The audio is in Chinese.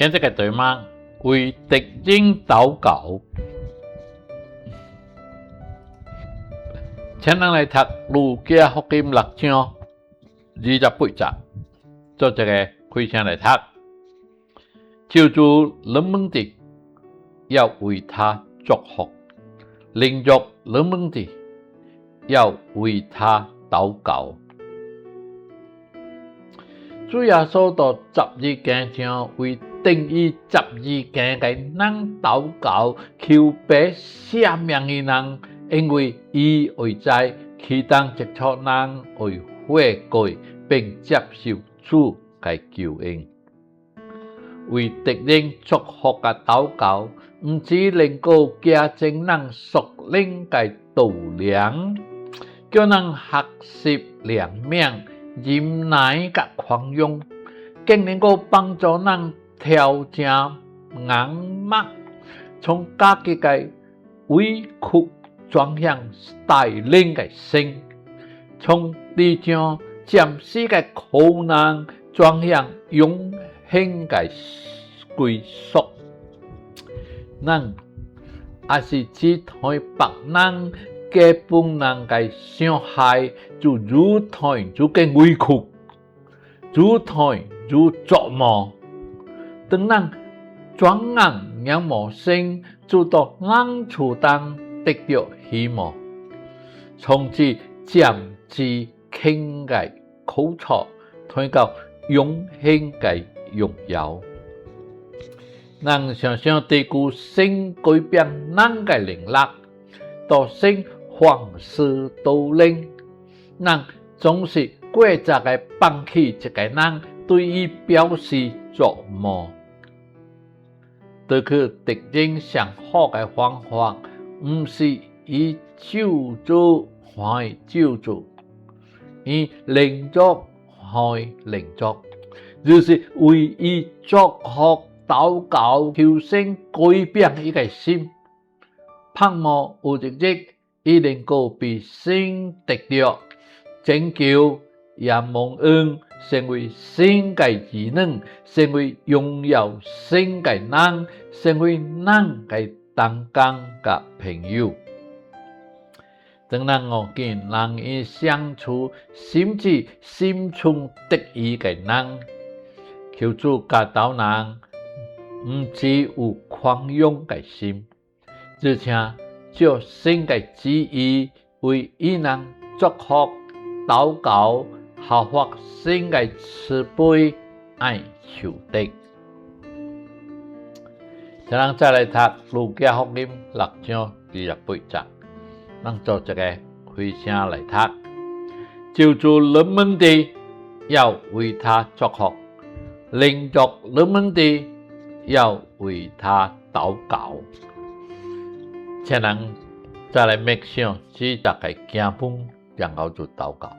今日嘅題目為敵人禱告，請咱來讀路加福音6章28節，做一個開聲來讀。照住人們的，要為他祝福；鄰着人們的，要為他禱告。主耶穌到12間上為定義12間嘅人禱告，求爸赦免嘅人，因為伊會在其中接觸人會悔改並接受主嘅救恩。為敵人祝福嘅禱告，唔只能夠加增人屬靈嘅度量，叫人學習憐憫、忍耐嘅寬容，更能夠幫助人調整硬脈，從家己嘅委屈轉向帶領嘅心，從地上暫時嘅苦難轉向永恆嘅歸屬。人也是只對別人嘅本能嘅傷害，就如同自己委屈，如同如琢磨。當人轉眼仰望神，就到人處當得到希望，從此漸至傾嘅苦楚，推到永恆嘅榮耀。人常常低估神改變人嘅能力，到神方式導領，人總是抉擇嘅放棄一個人，對伊表示琢磨。對佢敵人上好嘅方法，唔是以救助還救助，以鄰着還鄰着，就是為伊祝福禱告，求神改變伊個心，盼望有一日伊能夠被神得着拯救，也蒙恩成為神嘅兒女，成為榮耀神嘅人，成為人嘅同工嘅朋友。當人我見人與相處，甚至心存得意嘅人，求主教導人，唔只有寬容嘅心，而且照神嘅旨意為伊人祝福禱告，效法神嘅慈悲愛仇敵。咱再來讀路加福音6章28節，咱做一個開聲來讀。照住人們的，要為他祝福；鄰着人們的，要為他禱告。請咱再來默想，只大概經文，然後就禱告。